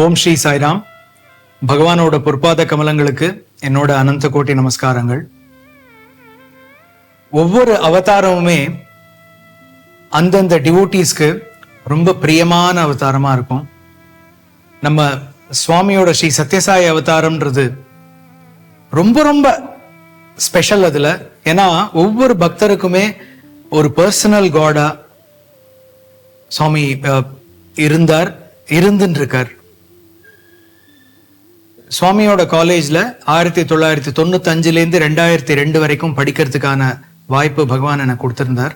ஓம் ஸ்ரீ சாய்ராம். பகவானோட பொற்பாத கமலங்களுக்கு என்னோட அனந்த கோட்டி நமஸ்காரங்கள். ஒவ்வொரு அவதாரமுமே அந்தந்த டிவோட்டீஸ்க்கு ரொம்ப பிரியமான அவதாரமா இருக்கும். நம்ம சுவாமியோட ஸ்ரீ சத்யசாய் அவதாரம்ன்றது ரொம்ப ரொம்ப ஸ்பெஷல். அதுல ஏன்னா ஒவ்வொரு பக்தருக்குமே ஒரு பர்சனல் காடா சுவாமி இருந்துன்னு இருக்கார். சுவாமியோட காலேஜ்ல 1995 2002 வரைக்கும் படிக்கிறதுக்கான வாய்ப்பு பகவான் எனக்கு கொடுத்திருந்தார்.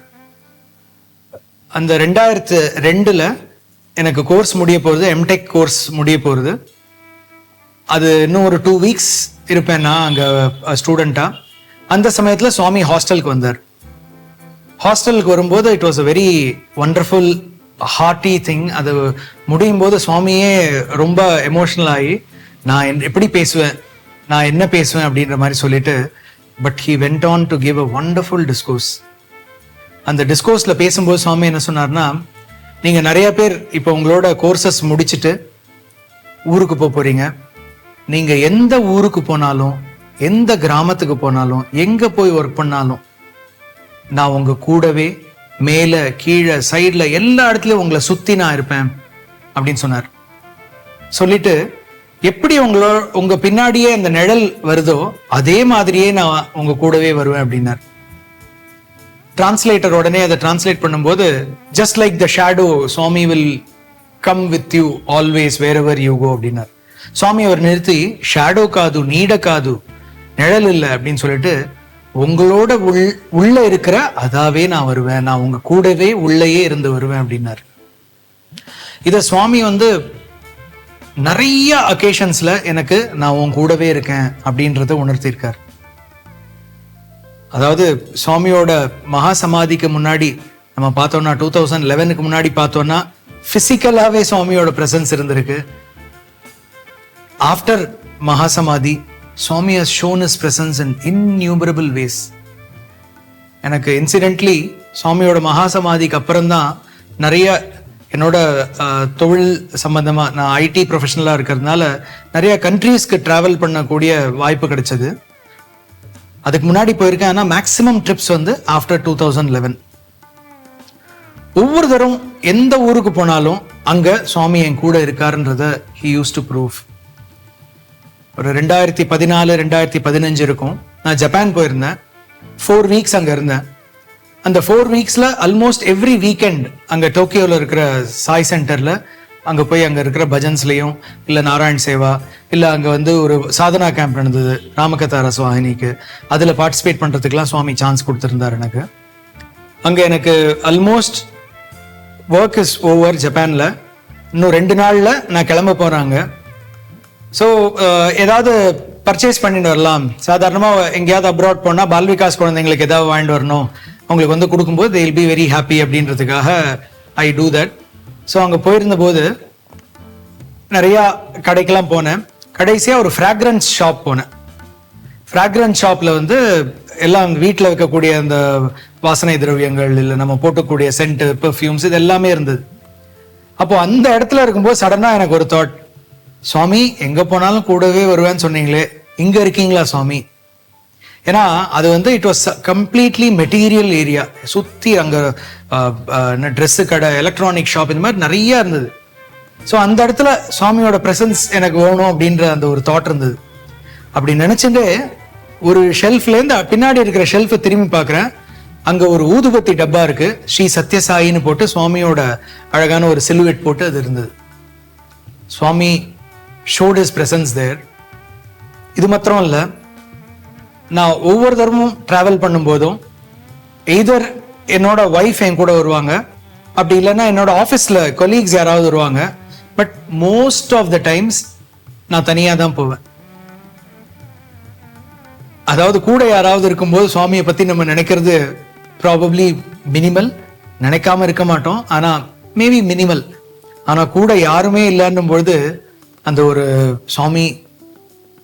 அந்த 2002 எனக்கு கோர்ஸ் முடிய போறது, எம்டெக் கோர்ஸ் முடிய போறது. அது இன்னும் ஒரு 2 வீக்ஸ் இருப்பேன் நான் அங்க ஸ்டூடெண்டா. அந்த சமயத்துல சுவாமி ஹாஸ்டலுக்கு வந்தார். ஹாஸ்டலுக்கு வரும்போது it was a very wonderful hearty thing. அது முடியும் போது சுவாமியே ரொம்ப எமோஷனல் ஆகி நான் எப்படி பேசுவேன், நான் என்ன பேசுவேன் அப்படின்ற மாதிரி சொல்லிட்டு, but he went on to give a wonderful discourse. அந்த டிஸ்கோர்ஸ்ல பேசும்போது சுவாமி என்ன சொன்னார்னா, நீங்க நிறைய பேர் இப்போ உங்களோட கோர்சஸ் முடிச்சுட்டு ஊருக்கு போறீங்க. நீங்க எந்த ஊருக்கு போனாலும், எந்த கிராமத்துக்கு போனாலும், எங்க போய் ஒர்க் பண்ணாலும் நான் உங்க கூடவே மேல கீழே சைட்ல எல்லா இடத்துலயும் உங்களை சுத்தி நான் இருப்பேன் அப்படின்னு சொன்னார். சொல்லிட்டு எப்படி உங்க பின்னாடியே அந்த நிழல் வருதோ அதே மாதிரியே நான் உங்க கூடவே வருவேன் அப்படின்னார். டிரான்ஸ்லேட்டர் உடனே அதை டிரான்ஸ்லேட் பண்ணும்போது, just like the shadow Swami will come with you always wherever you go அப்படின்னார். சுவாமி அவர் நிறுத்தி, ஷேடோ காது, நீட காது, நிழல் இல்லை அப்படின்னு சொல்லிட்டு, உங்களோட உள்ள இருக்கிற அதாவே நான் வருவேன், நான் உங்க கூடவே உள்ளேயே இருந்து வருவேன் அப்படின்னார். இத சுவாமி நிறைய அகேஷன்ஸ்ல எனக்கு நான் உன் கூடவே இருக்கேன் அப்படின்றத உணர்த்திருக்கார். அதாவது சுவாமியோட மகா சமாதிக்கு முன்னாடி நம்ம பார்த்தோம்னா 2011 முன்னாடி பார்த்தோம்னா பிசிக்கலாவே சுவாமியோட பிரசன்ஸ் இருந்திருக்கு. ஆஃப்டர் மகா சமாதி சுவாமி has shown his presence in innumerable ways. எனக்கு இன்சிடென்ட்லி சுவாமியோட மகா சமாதிக்கு அப்புறம் தான் நிறைய என்னோட தொழில் சம்பந்தமா, நான் ஐடி ப்ரொஃபஷனலா இருக்கிறதுனால நிறைய கண்ட்ரீஸ்க்கு டிராவல் பண்ணக்கூடிய வாய்ப்பு கிடைச்சது. அதுக்கு முன்னாடி போயிருக்கேன், ஆனால் மேக்சிமம் ட்ரிப்ஸ் ஆஃப்டர் 2011. ஒவ்வொரு தரம் எந்த ஊருக்கு போனாலும் அங்க சுவாமி என் கூட இருக்காருன்றத he used to prove. ஒரு 2014 2015 இருக்கும், நான் ஜப்பான் போயிருந்தேன். 4 வீக்ஸ் அங்க இருந்தேன். அந்த 4 வீக்ஸ்ல ஆல்மோஸ்ட் எவ்ரி வீக்கெண்ட் அங்க டோக்கியோல இருக்கிற சாய் சென்டர்ல அங்க போய் அங்க இருக்கிற பஜன்ஸ்லயும் இல்ல நாராயண் சேவா இல்ல அங்க ஒரு சாதனா கேம்ப் நடந்தது ராமகதா ரசவாகினிக்கு, அதுல பார்ட்டிசிபேட் பண்றதுக்குலாம் சுவாமி சான்ஸ் கொடுத்திருந்தார் எனக்கு. அங்க எனக்கு ஆல்மோஸ்ட் ஒர்க் இஸ் ஓவர் ஜப்பான்ல. இன்னும் 2 நாள்ல நான் கிளம்ப போறாங்க. ஸோ ஏதாவது பர்ச்சேஸ் பண்ணிட்டு வரலாம். சாதாரணமாக எங்கேயாவது அப்ராட் போனால் பால்விகாஸ் குழந்தைங்களுக்கு ஏதாவது வாங்கிட்டு வரணும், அவங்களுக்கு கொடுக்கும்போது they will be very happy அப்படின்றதுக்காக ஐ டூ தட். ஸோ அங்கே போயிருந்த போது நிறையா கடைக்கெல்லாம் போனேன். கடைசியாக ஒரு ஃப்ராக்ரன்ஸ் ஷாப் போனேன். ஃப்ராக்ரன்ஸ் ஷாப்பில் எல்லாம் வீட்டில் வைக்கக்கூடிய அந்த வாசனை திரவியங்கள் இல்லை நம்ம போட்டக்கூடிய சென்ட்டு, பெர்ஃப்யூம்ஸ், இது எல்லாமே இருந்தது. அப்போ அந்த இடத்துல இருக்கும்போது சடனாக எனக்கு ஒரு தாட், சுவாமி எங்க போனாலும் கூடவே வருவேன்னு சொன்னீங்களே, இங்க இருக்கீங்களா சுவாமி? ஏன்னா அது it was completely material area. சுத்தி அங்க ட்ரெஸ் கடை, எலக்ட்ரானிக் ஷாப், இந்த மாதிரி நிறைய இருந்தது. ஸோ அந்த இடத்துல சுவாமியோட பிரசன்ஸ் எனக்கு வேணும் அப்படின்ற அந்த ஒரு தாட் இருந்தது. அப்படி நினைச்சுட்டு ஒரு ஷெல்ஃப்லேருந்து பின்னாடி இருக்கிற ஷெல்ஃபை திரும்பி பார்க்குறேன். அங்க ஒரு ஊதுபத்தி டப்பா இருக்கு, ஸ்ரீ சத்யசாயின்னு போட்டு சுவாமியோட அழகான ஒரு சிலுவேட் போட்டு அது இருந்தது. சுவாமி showed his presence there. இது மாத்திரம் இல்லை, நான் ஒவ்வொரு தரமும் டிராவல் பண்ணும்போதும் எய்தர் என்னோட ஒய்ஃப் என் கூட வருவாங்க, அப்படி இல்லைன்னா என்னோட ஆஃபீஸில் கொலீக்ஸ் யாராவது வருவாங்க. But most of the times நான் தனியாக தான் போவேன். அதாவது கூட யாராவது இருக்கும்போது சுவாமியை பற்றி நம்ம நினைக்கிறது ப்ராபப்ளி மினிமல், நினைக்காம இருக்க மாட்டோம், ஆனால் மேபி மினிமல். ஆனால் கூட யாருமே இல்லைன்னும் பொழுது அந்த ஒரு சுவாமி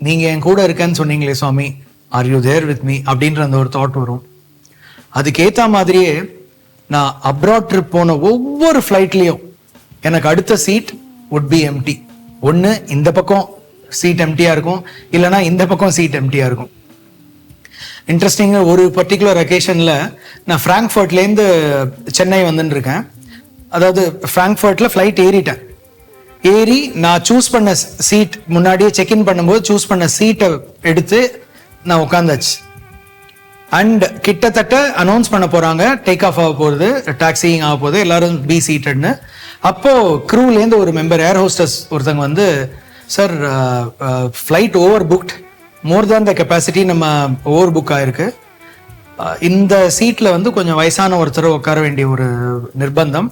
நீங்க என் கூட இருக்கேன்னு சொன்னீங்களே Swami, are you there with me அப்படின்ற அந்த ஒரு தாட் வரும். அதுக்கேற்ற மாதிரியே நான் அப்ராட் ட்ரிப் போன ஒவ்வொரு ஃப்ளைட்லையும் எனக்கு அடுத்த சீட் would be empty. ஒன்று இந்த பக்கம் சீட் எம்டியாக இருக்கும், இல்லைனா இந்த பக்கம் சீட் எம்டியாக இருக்கும். இன்ட்ரெஸ்டிங்காக ஒரு பர்டிகுலர் அக்கேஷனில் நான் ஃப்ராங்க்ஃபர்ட்லேருந்து சென்னை வந்துன்னு இருக்கேன். அதாவது ஃப்ராங்க்ஃபர்ட்டில் ஃப்ளைட் ஏறி நான் சூஸ் பண்ண சீட் முன்னாடியே செக்இன் பண்ணும்போது சூஸ் பண்ண சீட்டை எடுத்து நான் உட்காந்தாச்சு. அண்ட் கிட்டத்தட்ட அனௌன்ஸ் பண்ண போகிறாங்க, டேக் ஆஃப் ஆக போகுது, டாக்ஸிங் ஆக போகுது, எல்லாரும் பி சீட்டட்னு. அப்போது க்ரூலேருந்து ஒரு மெம்பர், ஏர் ஹோஸ்டஸ் ஒருத்தங்க வந்து, sir flight over booked, more than the capacity, நம்ம ஓவர் புக் ஆகிருக்கு, இந்த சீட்டில் வந்து கொஞ்சம் வயசான ஒருத்தர் உட்கார வேண்டிய ஒரு நிர்பந்தம்,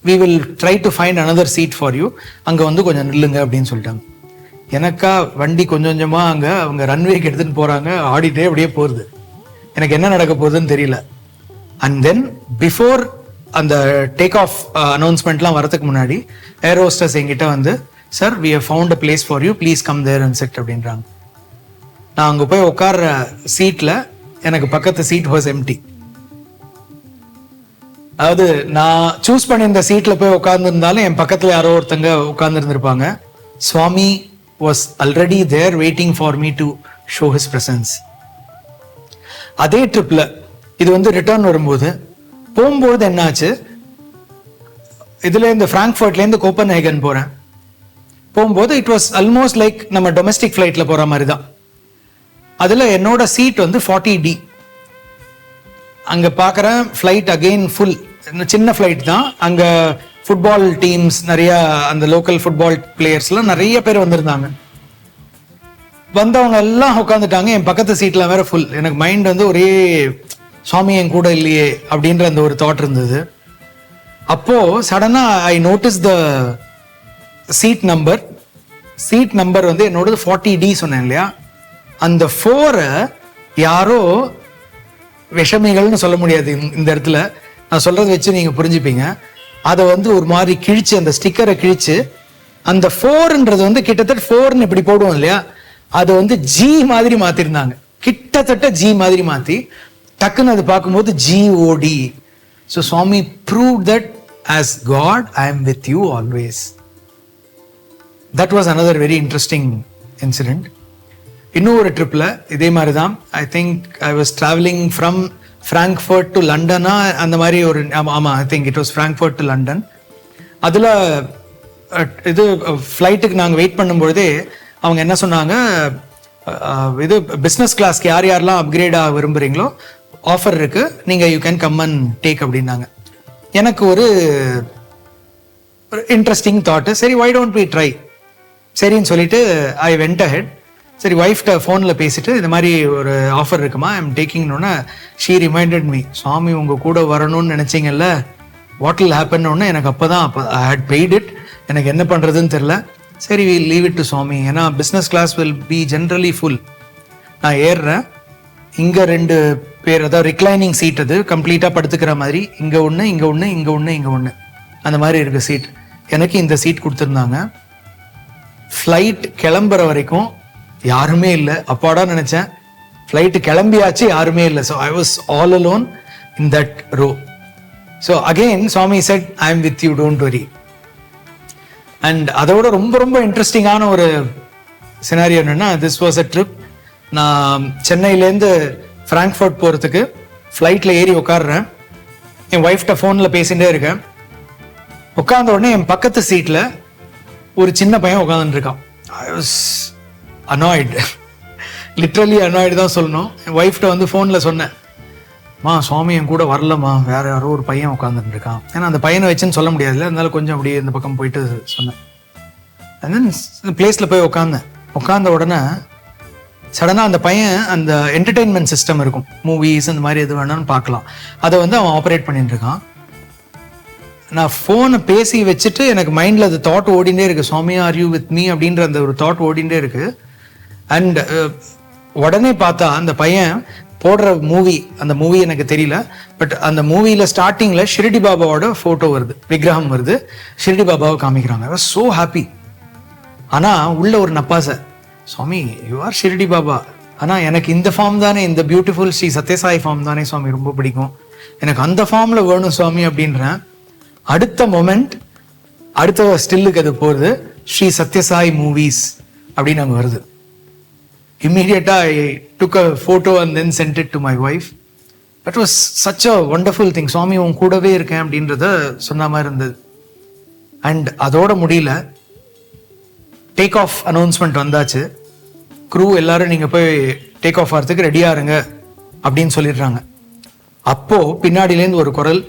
we will try to find another seat for you, அங்கே வந்து கொஞ்சம் நில்லுங்க அப்படின்னு சொல்லிட்டாங்க. எனக்கா வண்டி கொஞ்சம் கொஞ்சமாக அங்கே அவங்க ரன்வேக்கு எடுத்துகிட்டு போகிறாங்க, ஆடிட்டே அப்படியே போகுது. எனக்கு என்ன நடக்க போகுதுன்னு தெரியல. அண்ட் தென் பிஃபோர் அந்த டேக் ஆஃப் அனௌன்ஸ்மெண்ட்லாம் வரதுக்கு முன்னாடி ஏர் ஹோஸ்டஸ் என்கிட்ட வந்து, sir we have found a place for you, please come there and sit அப்படின்றாங்க. நான் அங்கே போய் உட்கார்ற சீட்டில் எனக்கு பக்கத்து சீட் வாஸ் எம்டி. அதாவது நான் சூஸ் பண்ணி இந்த சீட்டில் போய் உட்கார்ந்துருந்தாலும் என் பக்கத்தில் யாரோ ஒருத்தங்க உட்கார்ந்துருந்துருப்பாங்க. Swami was already there waiting for me to show his presence. அதே ட்ரிப்பில் இது வந்து ரிட்டர்ன் வரும்போது, போகும்போது என்னாச்சு, இதுலேருந்து ஃப்ராங்க்ஃபர்ட்லேருந்து கோப்பன்ஹேகன் போகிறேன். போகும்போது இட் வாஸ் ஆல்மோஸ்ட் லைக் நம்ம டொமஸ்டிக் ஃப்ளைட்டில் போகிற மாதிரி தான். அதில் என்னோட சீட் வந்து 40D. அங்கே பார்க்குறேன் ஃப்ளைட் அகெயின் ஃபுல், சின்ன ஃப்ளைட் தான். அங்கே ஃபுட்பால் டீம்ஸ் நிறையா, அந்த லோக்கல் ஃபுட்பால் பிளேயர்ஸ்லாம் நிறைய பேர் வந்திருந்தாங்க. வந்தவங்க எல்லாம் உட்காந்துட்டாங்க, என் பக்கத்து சீட்டில் வேற ஃபுல். எனக்கு மைண்ட் வந்து ஒரே சுவாமி என் கூட இல்லையே அப்படின்ற அந்த ஒரு தாட் இருந்தது. அப்போது சடனாக I notice the seat number வந்து என்னோடது 40D சொன்னேன் இல்லையா, அந்த 4 யாரோ விஷமிகள்னு சொல்ல முடியாது இந்த இடத்துல, நான் சொல்றதை வச்சு நீங்க புரிஞ்சுப்பீங்க. அதை வந்து ஒரு மாதிரி கிழிச்சு, அந்த ஸ்டிக்கரை கிழிச்சு, அந்த 4ன்றது வந்து கிட்டத்தட்ட 4ன்னு இப்படி போடுவோம் இல்லையா, அதை வந்து ஜி மாதிரி மாத்திருந்தாங்க. கிட்டத்தட்ட ஜி மாதிரி மாத்தி டக்குன்னு அது பார்க்கும்போது GOD. So Swami prove that as God I am with you always. That was another very interesting incident. இன்னும் ஒரு ட்ரிப்பில் இதே மாதிரி தான். I think I was travelling from Frankfurt to லண்டனா, அந்த மாதிரி ஒரு, ஆமாம் I think it was Frankfurt to London. அதில் இது ஃப்ளைட்டுக்கு நாங்கள் வெயிட் பண்ணும்பொழுதே அவங்க என்ன சொன்னாங்க, இது பிஸ்னஸ் கிளாஸ்க்கு யார் யாரெல்லாம் அப்கிரேடாக விரும்புகிறீங்களோ ஆஃபர் இருக்குது, நீங்கள் you can come and take அப்படின்னாங்க. எனக்கு ஒரு இன்ட்ரெஸ்டிங் தாட்டு, சரி வை டோன்ட் வி ட்ரை, சரின்னு சொல்லிட்டு ஐ வெண்ட் அஹெட். சரி ஒய்ஃப்ட்ட ஃபோனில் பேசிட்டு இந்த மாதிரி ஒரு ஆஃபர் இருக்குமா, ஐ எம் டேக்கிங்னோடனே ஷீ ரிமைண்டட் மீ, சுவாமி உங்கள் கூட வரணும்னு நினச்சிங்கல்ல, வாட் வில் ஹேப்பன்னு. எனக்கு அப்போ ஐ ஹேட் பெய்ட் இட், எனக்கு என்ன பண்ணுறதுன்னு தெரில. சரி we leave it to Swami, ஏன்னா business class will be generally full. நான் ஏறுறேன், இங்கே 2 பேர், அதாவது ரிக்ளைனிங் சீட், அது கம்ப்ளீட்டாக படுத்துக்கிற மாதிரி, இங்கே ஒன்று இங்கே ஒன்று இங்கே ஒன்று இங்கே ஒன்று அந்த மாதிரி இருக்குது சீட். எனக்கு இந்த சீட் கொடுத்துருந்தாங்க. ஃப்ளைட் கிளம்புற வரைக்கும் யாருமே இல்லை. அப்பாடா நினைச்சேன், ஃப்ளைட்டு கிளம்பியாச்சு, யாருமே இல்லை. So I was all alone in that row. So again Swami said I am with you, don't worry. And அதோட ரொம்ப ரொம்ப இன்ட்ரெஸ்டிங்கான ஒரு சினாரியோ என்னன்னா, திஸ் வாஸ் அ ட்ரிப். நான் சென்னையிலேருந்து ஃப்ராங்க்ஃபர்ட் போகிறதுக்கு ஃப்ளைட்டில் ஏறி உட்காடுறேன். என் ஒய்ஃப்ட்ட ஃபோனில் பேசிகிட்டே இருக்கேன். உட்கார்ந்த உடனே என் பக்கத்து சீட்டில் ஒரு சின்ன பையன் உட்காந்துருக்கான். I was annoyed, literally annoyed தான் சொல்லணும். என் ஒய்ஃப்ட்ட வந்து ஃபோனில் சொன்னேன், சுவாமி என் கூட வரலம்மா, வேற யாரோ ஒரு பையன் உட்காந்துட்டு இருக்கான். ஏன்னா அந்த பையனை வச்சுன்னு சொல்ல முடியாதுல்ல, அதனால கொஞ்சம் அப்படியே இந்த பக்கம் போயிட்டு சொன்னேன். அண்ட் தென் பிளேஸில் போய் உட்காந்த உடனே சடனாக அந்த பையன், அந்த என்டர்டெயின்மெண்ட் சிஸ்டம் இருக்கும், மூவிஸ் அந்த மாதிரி எது வேணாலும் பார்க்கலாம், அதை வந்து அவன் ஆப்ரேட் பண்ணிட்டு இருக்கான். நான் ஃபோனை பேசி வச்சுட்டு எனக்கு மைண்டில் அது தாட் ஓடிண்டே இருக்கு, சுவாமி ஆர் யூ வித் மீ அப்படின்ற அந்த ஒரு தாட் ஓடிண்டே இருக்கு. அண்ட் உடனே பார்த்தா அந்த பையன் போடுற மூவி, அந்த மூவி எனக்கு தெரியல, பட் அந்த மூவியில் ஸ்டார்டிங்கில் ஷிரடி பாபாவோட ஃபோட்டோ வருது, விக்கிரகம் வருது, ஷிரடி பாபாவை காமிக்கிறாங்க. I was so happy. ஆனால் உள்ள ஒரு நப்பாசை, சுவாமி யூ ஆர் ஷிரடி பாபா, ஆனால் எனக்கு இந்த ஃபார்ம் தானே, இந்த பியூட்டிஃபுல் ஸ்ரீ சத்யசாய் ஃபார்ம் தானே சுவாமி ரொம்ப பிடிக்கும், எனக்கு அந்த ஃபார்மில் வேணும் சுவாமி அப்படின்றேன். அடுத்த மொமெண்ட், அடுத்த ஸ்டில்லுக்கு அது போகுது, ஸ்ரீ சத்யசாய் மூவிஸ் அப்படின்னு அங்கே வருது. இம்மீடியட்டாக I took a photo and then sent it to my wife. That was such a wonderful thing. Swami உன் கூடவே இருக்கேன் அப்படின்றத சொன்ன மாதிரி இருந்தது. அண்ட் அதோட முடியல, டேக் ஆஃப் அனௌன்ஸ்மெண்ட் வந்தாச்சு. க்ரூ எல்லாரும் நீங்கள் போய் டேக் ஆஃப் ஆகிறதுக்கு ரெடியாக இருங்க அப்படின்னு சொல்லிடுறாங்க. அப்போது பின்னாடியிலேருந்து ஒரு குரல்,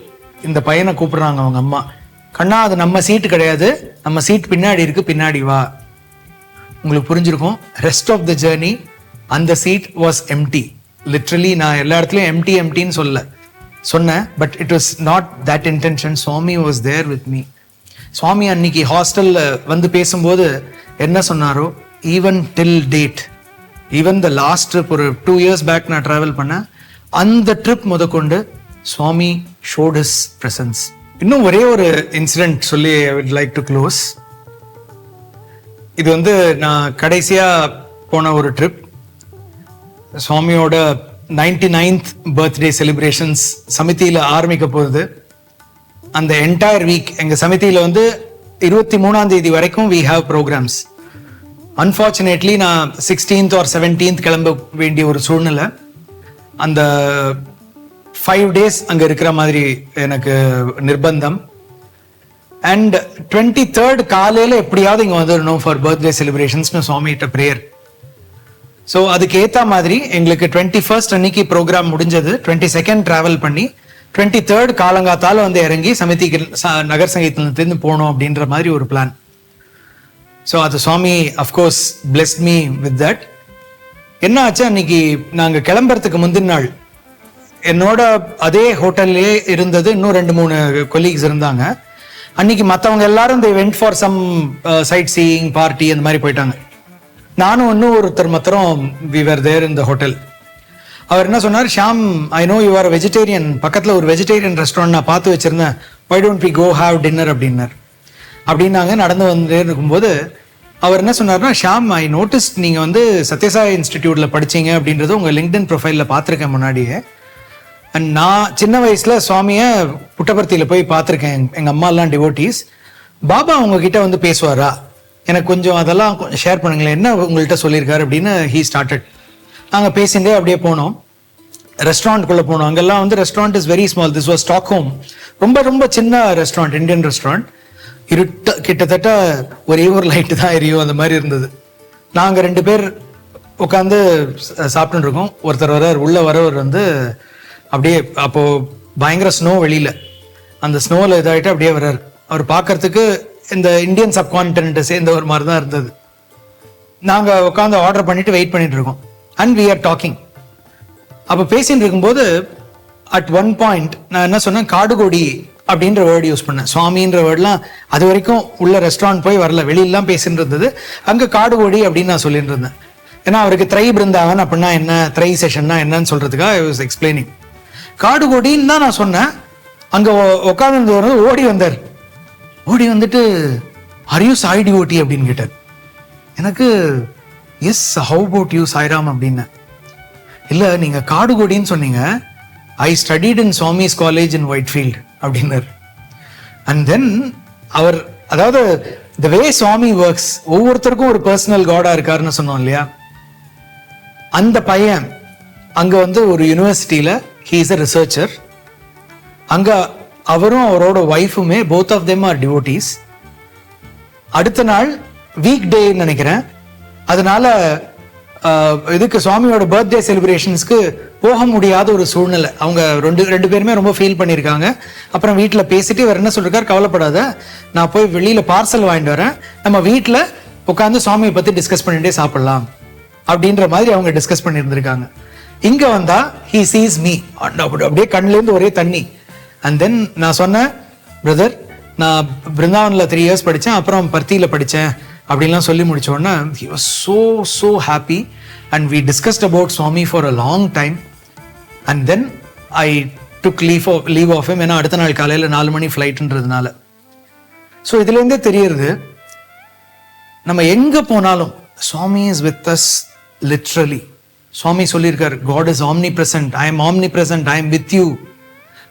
இந்த பையனை கூப்பிடுறாங்க அவங்க அம்மா, கண்ணா அது நம்ம சீட்டு கிடையாது, நம்ம சீட் பின்னாடி இருக்கு, பின்னாடி வா. உங்களுக்கு புரிஞ்சிருக்கும், ரெஸ்ட் ஆஃப் த ஜேர்னி அந்த சீட் வாஸ் எம்டி. லிட்ரலி நான் எல்லா இடத்துலையும் எம்டின்னு சொன்னேன். But it was not that intention. Swami was there with me. Swami அன்னைக்கு ஹாஸ்டல்ல வந்து பேசும்போது என்ன சொன்னாரோ, even till date, even the last trip ஒரு 2 years பேக் நான் ட்ராவல் பண்ணேன், அந்த ட்ரிப் முதற்கொண்டு சுவாமி ஷோட் ஹிஸ் பிரசன்ஸ். இன்னும் ஒரே ஒரு இன்சிடென்ட் சொல்லி I would like to close. இது வந்து நான் கடைசியா போன ஒரு ட்ரிப். சுவாமியோட 99th பர்த்டே செலிப்ரேஷன்ஸ் சமிதியில ஆரம்பிக்க போகுது. அந்த என்டையர் வீக் எங்க சமிதியில வந்து 23ஆம் தேதி வரைக்கும் we have programs. அன்பார்ச்சுனேட்லி நான் 16th or 17th கிளம்ப வேண்டிய ஒரு சூழ்நிலை. அந்த 5 days அங்க இருக்கிற மாதிரி எனக்கு நிர்பந்தம். அண்ட் 23rd காலையில எப்படியாவது இங்க வந்துடணும் ஃபார் பர்த்டே செலிப்ரேஷன்ஸ்னு சுவாமிகிட்ட பிரேயர். ஸோ அதுக்கு ஏற்ற மாதிரி எங்களுக்கு 21st அன்னைக்கு ப்ரோக்ராம் முடிஞ்சது. 22nd டிராவல் பண்ணி 23rd காலங்காத்தால வந்து இறங்கி சமிதிக்கு நகர் சங்கீதத்திலிருந்து போகணும் அப்படின்ற மாதிரி ஒரு பிளான். ஸோ அது Swami of course blessed me with that. என்ன ஆச்சு, அன்னைக்கு நாங்கள் கிளம்புறதுக்கு முந்தின நாள் என்னோட அதே ஹோட்டல்லே இருந்தது இன்னும் 2-3 கொலீக்ஸ் இருந்தாங்க. அன்னைக்கு மற்றவங்க எல்லாரும் they went for some sightseeing party அந்த மாதிரி போயிட்டாங்க. நானும் இன்னும் ஒருத்தர் மாத்திரம் we were there in the hotel. அவர் என்ன சொன்னார், Sham I know you are vegetarian, பக்கத்தில் ஒரு வெஜிடேரியன் ரெஸ்டாரண்ட் நான் பார்த்து வச்சிருந்தேன், why don't we go have dinner அப்படின்னார். அப்படின்னாங்க. நடந்து வந்து இருக்கும்போது அவர் என்ன சொன்னார்னா, ஷாம் ஐ நோட்டிஸ்ட் நீங்கள் வந்து சத்யசாய் இன்ஸ்டிடியூட்டில் படிச்சீங்க அப்படின்றது உங்கள் லிங்க்டின் ப்ரொஃபைலில் பார்த்துருக்கேன் முன்னாடியே. அண்ட் நான் சின்ன வயசில் சுவாமியை புட்டபர்த்தியில் போய் பார்த்துருக்கேன். எங்கள் அம்மாலாம் டிவோட்டீஸ். பாபா உங்ககிட்ட வந்து பேசுவாரா, எனக்கு கொஞ்சம் அதெல்லாம் ஷேர் பண்ணுங்களேன், என்ன உங்கள்கிட்ட சொல்லியிருக்காரு அப்படின்னு ஹீ ஸ்டார்டட். நாங்கள் பேசிகிட்டே அப்படியே போனோம். ரெஸ்டாரண்ட்குள்ளே போனோம். அங்கெல்லாம் வந்து restaurant is very small. This was Stockholm. ரொம்ப ரொம்ப சின்ன ரெஸ்டாரண்ட், இந்தியன் ரெஸ்டாரண்ட். கிட்டத்தட்ட ஒரே ஒரு லைட்டு தான் எரியும், அந்த மாதிரி இருந்தது. நாங்கள் 2 பேர் உட்காந்து சாப்பிட்டுட்டு இருக்கோம். ஒருத்தர் வரவர் வந்து அப்படியே அப்போது பயங்கர ஸ்னோ வெளியில், அந்த ஸ்னோவில் இதாகிட்டு அப்படியே வர்றார். அவர் பார்க்கறதுக்கு இந்த இந்தியன் சப்கான்டினென்ட்டை சேர்ந்த ஒரு மாதிரி தான் இருந்தது. நாங்கள் உட்காந்து ஆர்டர் பண்ணிட்டு வெயிட் பண்ணிட்டு இருக்கோம். And we are talking. அப்போ பேசிட்டு இருக்கும்போது அட் ஒன் பாயிண்ட் நான் என்ன சொன்னேன், காடுகோடி அப்படின்ற வேர்டு யூஸ் பண்ணேன். சுவாமின்ற வேர்ட்லாம் அது வரைக்கும் உள்ள ரெஸ்டாரண்ட் போய் வரல, வெளியிலாம் பேசிட்டு இருந்தது. அங்கே காடுகோடி அப்படின்னு நான் சொல்லிட்டு இருந்தேன். ஏன்னா அவருக்கு திரை பிருந்தாவன் அப்படின்னா என்ன, திரை செஷன்னா என்னன்னு சொல்றதுக்காக ஐ வாஸ் எக்ஸ்பிளைனிங். காடுகோடின்னு தான் நான் சொன்னேன். அங்கே உட்காந்து ஓடி வந்தார். ஓடி வந்துட்டு ஆர் யூ சாய் டிவோட்டி அப்படின்னு கேட்டார். எனக்கு yes how about you Sairam அப்படின்னு. இல்லை நீங்கள் காடுகோடின்னு சொன்னீங்க, I studied in Swami's college in Whitefield அப்படின்னார். அண்ட் தென் அவர், அதாவது த வே சுவாமி ஒர்க்ஸ், ஒவ்வொருத்தருக்கும் ஒரு பர்சனல் காடா இருக்காருன்னு சொன்னோம் இல்லையா. அந்த பையன் அங்க வந்து ஒரு யூனிவர்சிட்டியில ஹீ இஸ் அ ரிசர்ச்சர். அங்க அவரும் அவரோட ஒய்ஃபுமே both of them are devotees. அடுத்த நாள் வீக் டே நினைக்கிறேன், அதனால இதுக்கு சுவாமியோட பர்த்டே செலிப்ரேஷன்ஸ்க்கு போக முடியாத ஒரு சூழ்நிலை. அவங்க ரெண்டு பேருமே ரொம்ப ஃபீல் பண்ணியிருக்காங்க. அப்புறம் வீட்டில் பேசிட்டு இவர் என்ன சொல்லிருக்காரு, கவலைப்படாத, நான் போய் வெளியில் பார்சல் வாங்கிட்டு வரேன், நம்ம வீட்டில் உட்காந்து சுவாமியை பற்றி டிஸ்கஸ் பண்ணிட்டே சாப்பிடலாம் அப்படின்ற மாதிரி அவங்க டிஸ்கஸ் பண்ணியிருந்திருக்காங்க. இங்கே வந்தா ஹீ சீஸ் மீ, அப்படியே கண்ணிலேருந்து ஒரே தண்ணி. அண்ட் தென் நான் சொன்னேன், பிரதர் நான் பிருந்தாவனில் 3 years படித்தேன், அப்புறம் பர்த்தியில் படித்தேன் அப்படின்லாம் சொல்லி முடிச்ச உடனே he was so happy and we discussed about Swami for a long time and then I took leave of him. ஏன்னா அடுத்த நாள் காலையில் 4 மணி ஃப்ளைட்ன்றதுனால. ஸோ இதுலேருந்தே தெரியுது, நம்ம எங்கே போனாலும் சுவாமி இஸ் வித் அஸ் லிட்ரலி. சுவாமி சொல்லியிருக்கார், God is omnipresent, I am omnipresent, I am with you.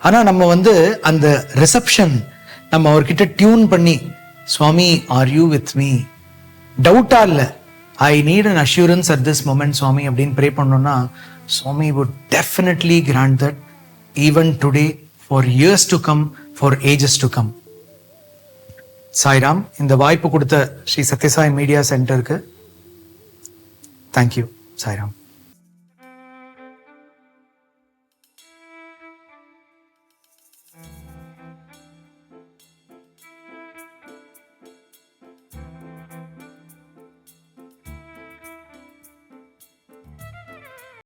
ஆனால் நம்ம வந்து அந்த ரிசப்ஷன் நம்ம அவர்கிட்ட டியூன் பண்ணி, Swami are you with me டவுட்டா இல்லை, I need an assurance at this moment Swami அப்படின்னு ப்ரே பண்ணோம்னா சுவாமி would definitely grant that even today for years to come, for ages to come. Sairam, இந்த வாய்ப்பு கொடுத்த ஸ்ரீ சத்யசாய் மீடியா சென்டருக்கு தேங்க்யூ சாய்ராம்.